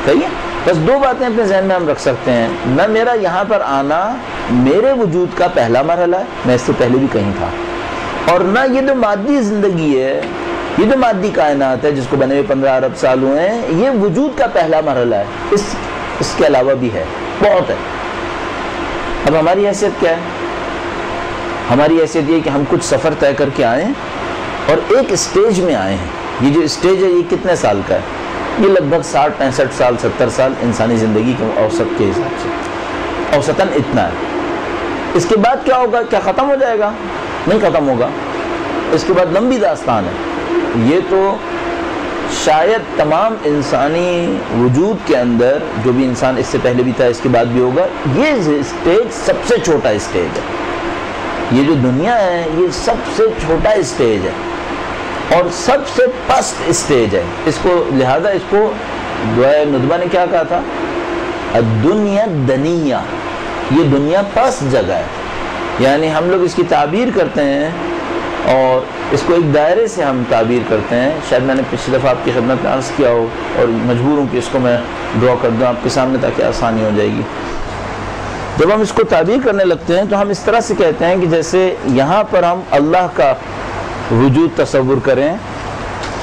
صحیح ہے؟ بس دو باتیں اپنے ذہن میں ہم رکھ سکتے ہیں، نہ میرا یہاں پر آنا میرے وجود کا پہلا مرحلہ ہے، میں اس سے پہلے بھی کہیں تھا، اور نہ یہ جو مادی زندگی ہے، یہ جو مادی کائنات ہے جس کو بنے ہوئے 15 ارب سال ہوئے ہیں، یہ وجود کا پہلا مرحلہ ہے، اس کے علاوہ بھی ہے، بہت ہے۔ اب ہماری حیثیت کیا ہے؟ ہماری حیثیت یہ کہ ہم کچھ سفر طے کر کے آئے ہیں اور ایک اسٹیج میں آئے ہیں۔ یہ جو اسٹیج ہے یہ کتنے سال کا ہے؟ یہ لگ بھگ 60 65 سال 70 سال انسانی زندگی کے اوسط کے حساب سے، اوسطاً اتنا ہے۔ اس کے بعد کیا ہوگا؟ کیا ختم ہو جائے گا؟ نہیں ختم ہوگا، اس کے بعد لمبی داستان ہے۔ یہ تو شاید تمام انسانی وجود کے اندر جو بھی انسان اس سے پہلے بھی تھا اس کے بعد بھی ہوگا، یہ اسٹیج سب سے چھوٹا اسٹیج ہے۔ یہ جو دنیا ہے یہ سب سے چھوٹا اسٹیج ہے اور سب سے پست اسٹیج ہے۔ اس کو لہذا اس کو دعائے ندبہ نے کیا کہا تھا؟ الدنیا دنیا، یہ دنیا پست جگہ ہے۔ یعنی ہم لوگ اس کی تعبیر کرتے ہیں اور اس کو ایک دائرے سے ہم تعبیر کرتے ہیں۔ شاید میں نے پچھلی دفعہ آپ کی خدمت میں عرض کیا ہو اور مجبور ہوں کہ اس کو میں ڈرا کر دوں آپ کے سامنے تاکہ آسانی ہو جائے گی۔ جب ہم اس کو تعبیر کرنے لگتے ہیں تو ہم اس طرح سے کہتے ہیں کہ جیسے یہاں پر ہم اللہ کا وجود تصور کریں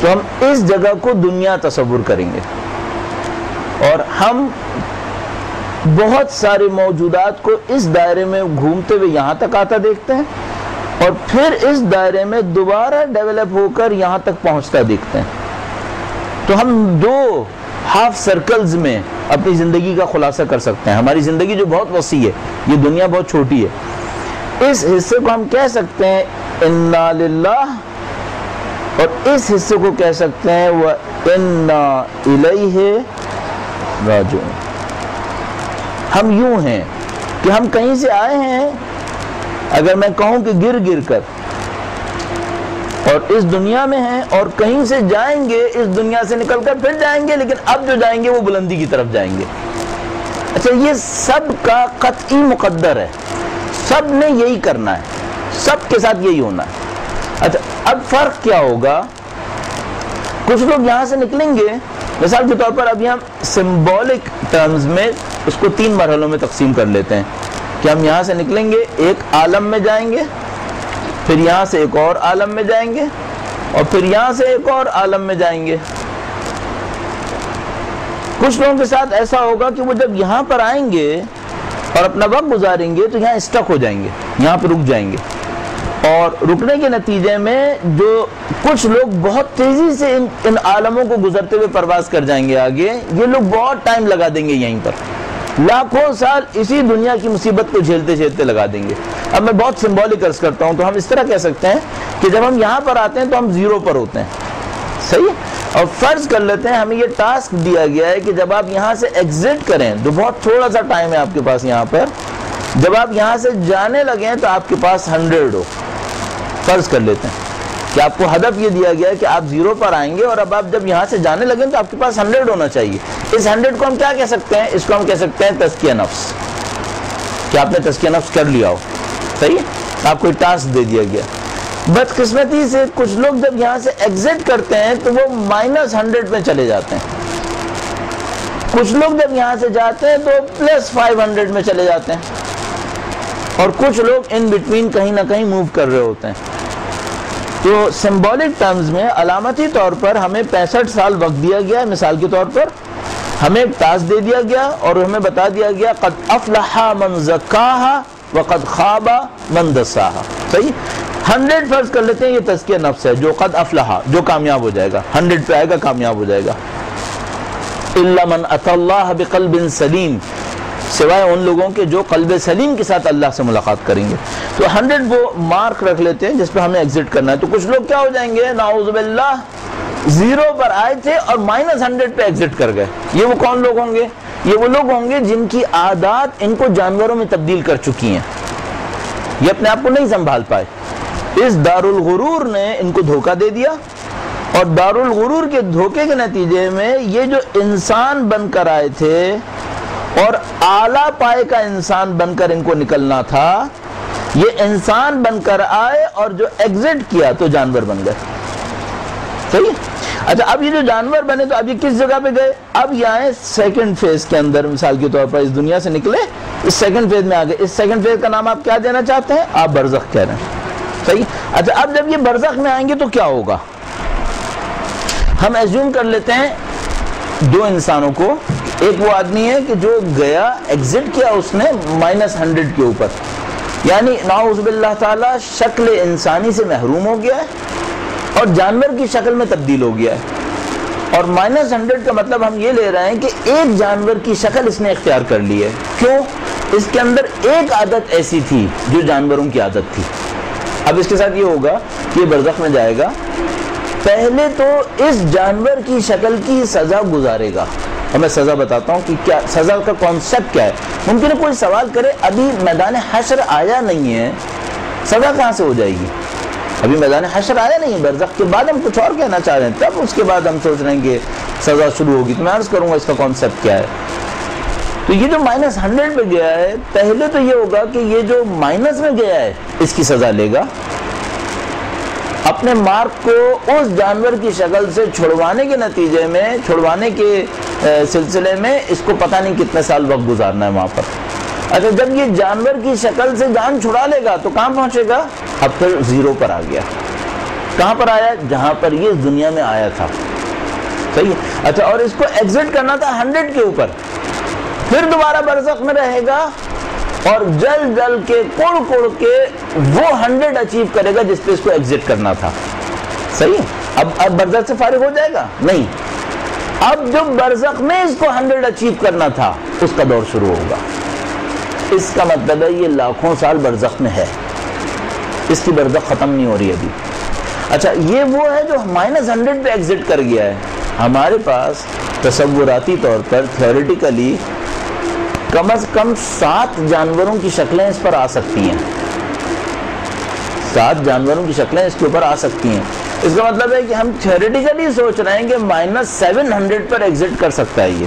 تو ہم اس جگہ کو دنیا تصور کریں گے، اور ہم بہت سارے موجودات کو اس دائرے میں گھومتے ہوئے یہاں تک آتا دیکھتے ہیں اور پھر اس دائرے میں دوبارہ ڈیولپ ہو کر یہاں تک پہنچتا دیکھتے ہیں۔ تو ہم دو ہاف سرکلز میں اپنی زندگی کا خلاصہ کر سکتے ہیں۔ ہماری زندگی جو بہت وسیع ہے، یہ دنیا بہت چھوٹی ہے، اس حصے کو ہم کہہ سکتے ہیں انا للہ، اور اس حصے کو کہہ سکتے ہیں وانا الیہ راجعون۔ ہم یوں ہیں کہ ہم کہیں سے آئے ہیں، اگر میں کہوں کہ گر گر کر، اور اس دنیا میں ہیں، اور کہیں سے جائیں گے، اس دنیا سے نکل کر پھر جائیں گے، لیکن اب جو جائیں گے وہ بلندی کی طرف جائیں گے۔ اچھا، یہ سب کا قطعی مقدر ہے، سب نے یہی کرنا ہے، سب کے ساتھ یہی ہونا ہے۔ اچھا، اب فرق کیا ہوگا؟ کچھ لوگ یہاں سے نکلیں گے، مثال کے طور پر ابھی ہم سمبولک ٹرمز میں اس کو 3 مرحلوں میں تقسیم کر لیتے ہیں کہ ہم یہاں سے نکلیں گے، ایک عالم میں جائیں گے، پھر یہاں سے ایک اور عالم میں جائیں گے، اور پھر یہاں سے ایک اور عالم میں جائیں گے۔ کچھ لوگوں کے ساتھ ایسا ہوگا کہ وہ جب یہاں پر آئیں گے اور اپنا وقت گزاریں گے تو یہاں اسٹک ہو جائیں گے، یہاں پہ رک جائیں گے، اور رکنے کے نتیجے میں جو کچھ لوگ بہت تیزی سے ان عالموں کو گزرتے ہوئے پرواز کر جائیں گے آگے، یہ لوگ بہت ٹائم لگا دیں گے یہیں پر، لاکھوں سال اسی دنیا کی مصیبت کو جھیلتے جھیلتے لگا دیں گے۔ اب میں بہت سمبولک عرض کرتا ہوں، تو ہم اس طرح کہہ سکتے ہیں کہ جب ہم یہاں پر آتے ہیں تو ہم زیرو پر ہوتے ہیں، صحیح ہے؟ اور فرض کر لیتے ہیں ہمیں یہ ٹاسک دیا گیا ہے کہ جب آپ یہاں سے ایگزٹ کریں، جو بہت تھوڑا سا ٹائم ہے آپ کے پاس یہاں پر، جب آپ یہاں سے جانے لگیں تو آپ کے پاس 100 ہو۔ فرض کر لیتے ہیں کہ آپ کو ہدف یہ دیا گیا ہے کہ آپ زیرو پر آئیں گے، اور اب آپ جب یہاں سے جانے لگیں تو آپ کے پاس 100 ہونا چاہیے۔ اس 100 کو ہم کیا کہہ سکتے ہیں؟ اس کو ہم کہہ سکتے ہیں تزکیہ نفس، کہ آپ نے تزکیہ نفس کر لیا ہو، صحیح ہے؟ آپ کو ایک ٹاسک دے دیا گیا۔ بدقسمتی سے کچھ لوگ جب یہاں سے ایگزٹ کرتے ہیں تو وہ -100 میں چلے جاتے ہیں، کچھ لوگ جب یہاں سے جاتے ہیں تو +500 میں چلے جاتے ہیں، اور کچھ لوگ ان بٹوین کہیں نہ کہیں موو کر رہے ہوتے ہیں۔ تو سمبولک ٹرمز میں علامتی طور پر ہمیں 65 سال وقت دیا گیا ہے، مثال کے طور پر ہمیں ایک ٹاسک دے دیا گیا اور ہمیں بتا دیا گیا قد افلح من زکاہا وقد خاب من دساہا، صحیح؟ 100 فرض کر لیتے ہیں یہ تزکیہ نفس ہے، جو قد افلح، جو کامیاب ہو جائے گا، 100 پہ آئے گا، کامیاب ہو جائے گا۔ الا من اتی اللہ بقلب سلیم، سوائے ان لوگوں کے جو قلب سلیم کے ساتھ اللہ سے ملاقات کریں گے۔ تو 100 وہ مارک رکھ لیتے ہیں جس پہ ہمیں ایگزٹ کرنا ہے۔ تو کچھ لوگ کیا ہو جائیں گے؟ نعوذ باللہ، زیرو پر آئے تھے اور -100 پہ ایگزٹ کر گئے۔ یہ وہ کون لوگ ہوں گے؟ یہ وہ لوگ ہوں گے جن کی عادات ان کو جانوروں میں تبدیل کر چکی ہیں، یہ اپنے آپ کو نہیں سنبھال پائے۔ اس دارالغرور نے ان کو دھوکہ دے دیا، اور دارالغرور کے دھوکے کے نتیجے میں یہ جو انسان بن کر آئے تھے اور اعلیٰ پائے کا انسان بن کر ان کو نکلنا تھا، یہ انسان بن کر آئے اور جو ایگزٹ کیا تو جانور بن گئے۔ صحیح. اچھا اب یہ جو جانور بنے تو اب یہ کس جگہ پہ گئے؟ اب یہ آئے سیکنڈ فیز کے اندر، مثال کے طور پر اس دنیا سے نکلے، اس سیکنڈ فیز میں آ گئے. اس سیکنڈ فیز کا نام آپ کیا دینا چاہتے ہیں؟ آپ برزخ کہہ رہے ہیں. صحیح. اچھا اب جب یہ برزخ میں آئیں گے تو کیا ہوگا؟ ہم ایزیوم کر لیتے ہیں دو انسانوں کو. ایک وہ آدمی ہے کہ جو گیا ایگزٹ کیا اس نے -100 کے اوپر، یعنی نعوذ باللہ تعالی شکل انسانی سے محروم ہو گیا ہے اور جانور کی شکل میں تبدیل ہو گیا ہے. اور -100 کا مطلب ہم یہ لے رہے ہیں کہ ایک جانور کی شکل اس نے اختیار کر لی ہے. کیوں؟ اس کے اندر ایک عادت ایسی تھی جو جانوروں کی عادت تھی. اب اس کے ساتھ یہ ہوگا کہ یہ برزخ میں جائے گا، پہلے تو اس جانور کی شکل کی سزا گزارے گا. اور میں سزا بتاتا ہوں کہ کیا سزا کا کانسیپٹ کیا ہے. ممکن ہے کوئی سوال کرے ابھی میدان حشر آیا نہیں ہے، سزا کہاں سے ہو جائے گی؟ ابھی میدان حشر آیا نہیں ہے، برزخ کے بعد ہم کچھ اور کہنا چاہ رہے ہیں، تب اس کے بعد ہم سوچ رہے ہیں کہ سزا شروع ہوگی. تو میں عرض کروں گا اس کا کانسیپٹ کیا ہے. تو یہ جو -100 پہ گیا ہے، پہلے تو یہ ہوگا کہ یہ جو مائنس میں گیا ہے اس کی سزا لے گا. اپنے مارک کو اس جانور کی شکل سے چھڑوانے کے نتیجے میں، چھڑوانے کے سلسلے میں اس کو پتہ نہیں کتنے سال وقت گزارنا ہے وہاں پر. اچھا جب یہ جانور کی شکل سے جان چھڑا لے گا تو کہاں پہنچے گا؟ اب پھر 0 پر آ گیا. کہاں پر آیا؟ جہاں پر یہ اس دنیا میں آیا تھا. صحیح. اچھا اور اس کو ایگزٹ کرنا تھا 100 کے اوپر، پھر دوبارہ برزخ میں رہے گا اور جل جل کے کوڑ کے وہ 100 اچیو کرے گا جس پہ اس کو ایگزٹ کرنا تھا. صحیح. اب برزخ سے فارغ ہو جائے گا؟ نہیں. اب جو برزخ میں اس کو 100 اچیو کرنا تھا اس کا دور شروع ہوگا. اس کا مطلب ہے یہ لاکھوں سال برزخ میں ہے، اس کی برزخ ختم نہیں ہو رہی ابھی. اچھا یہ وہ ہے جو -100 پہ ایگزٹ کر گیا ہے. ہمارے پاس تصوراتی طور پر تھیوریٹیکلی کم از کم 7 جانوروں کی شکلیں اس پر آ سکتی ہیں. 7 جانوروں کی شکلیں اس کے اوپر آ سکتی ہیں. اس کا مطلب ہے کہ ہم تھیوریٹیکلی سوچ رہے ہیں کہ -700 پر ایگزٹ کر سکتا ہے یہ.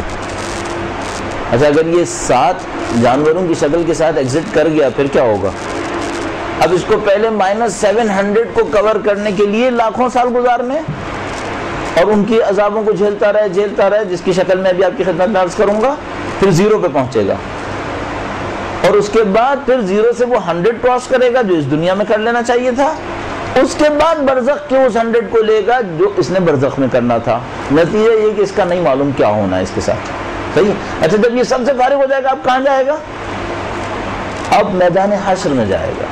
اچھا اگر یہ 7 جانوروں کی شکل کے ساتھ ایگزٹ کر گیا پھر کیا ہوگا؟ اب اس کو پہلے -700 کو کور کرنے کے لیے لاکھوں سال گزارنے اور ان کی عذابوں کو جھیلتا رہے جس کی شکل میں ابھی آپ کی خدمت میں عرض کروں گا. پھر 0 پہ پہنچے گا اور اس کے بعد پھر 0 سے وہ 100 کراس کرے گا جو اس دنیا میں کر لینا چاہیے تھا. اس کے بعد برزخ کے اس 100 کو لے گا جو اس نے برزخ میں کرنا تھا. نتیجہ یہ کہ اس کا نہیں معلوم کیا ہونا ہے اس کے ساتھ. صحیح. اچھا جب یہ سب سے فارغ ہو جائے گا اب کہاں جائے گا؟ اب میدان حشر میں جائے گا.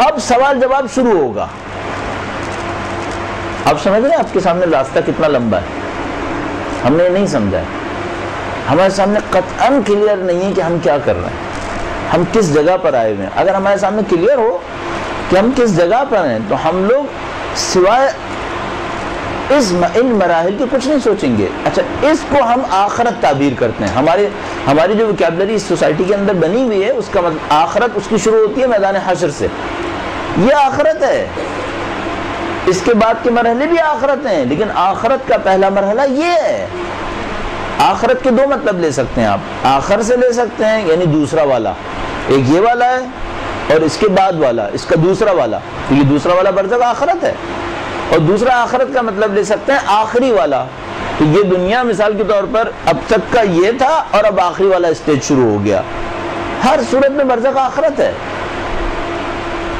اب سوال جواب شروع ہوگا. آپ سمجھ رہے ہیں آپ کے سامنے راستہ کتنا لمبا ہے؟ ہم نے نہیں سمجھا ہے. ہمارے سامنے قطعاً کلیئر نہیں ہے کہ ہم کیا کر رہے ہیں، ہم کس جگہ پر آئے ہوئے ہیں. اگر ہمارے سامنے کلیئر ہو کہ ہم کس جگہ پر ہیں تو ہم لوگ سوائے ان مراحل کے کچھ نہیں سوچیں گے. اچھا اس کو ہم آخرت تعبیر کرتے ہیں. ہماری جو وکیبلری اس سوسائٹی کے اندر بنی ہوئی ہے اس کا مطلب آخرت اس کی شروع ہوتی ہے میدان حشر سے. یہ آخرت ہے. اس کے بعد کے مرحلے بھی آخرت ہیں، لیکن آخرت کا پہلا مرحلہ یہ ہے. آخرت کے 2 مطلب لے سکتے ہیں آپ. آخر سے لے سکتے ہیں یعنی دوسرا والا، ایک یہ والا ہے اور اس کے بعد والا اس کا دوسرا والا. تو یہ دوسرا والا برزخ آخرت ہے. اور دوسرا آخرت کا مطلب لے سکتے ہیں آخری والا. تو یہ دنیا مثال کے طور پر اب تک کا یہ تھا اور اب آخری والا اسٹیج شروع ہو گیا. ہر صورت میں برزخ آخرت ہے.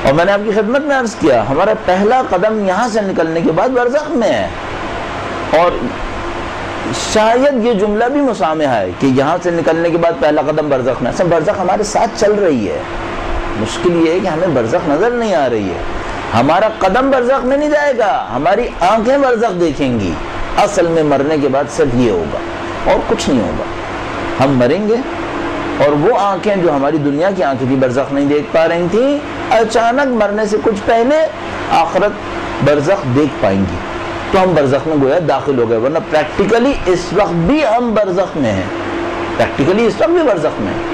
اور میں نے آپ کی خدمت میں عرض کیا ہمارا پہلا قدم یہاں سے نکلنے کے بعد برزخ میں ہے. اور شاید یہ جملہ بھی مسامح ہے کہ یہاں سے نکلنے کے بعد پہلا قدم برزخ میں. اصل برزخ ہمارے ساتھ چل رہی ہے. مشکل یہ ہے کہ ہمیں برزخ نظر نہیں آ رہی ہے. ہمارا قدم برزخ میں نہیں جائے گا، ہماری آنکھیں برزخ دیکھیں گی. اصل میں مرنے کے بعد صرف یہ ہوگا اور کچھ نہیں ہوگا. ہم مریں گے اور وہ آنکھیں جو ہماری دنیا کی آنکھیں بھی برزخ نہیں دیکھ پا رہی تھیں اچانک مرنے سے کچھ پہلے آخرت برزخ دیکھ پائیں گی. تو ہم برزخ میں گویا داخل ہو گئے. ورنہ پریکٹیکلی اس وقت بھی ہم برزخ میں ہیں. پریکٹیکلی اس وقت بھی برزخ میں ہیں.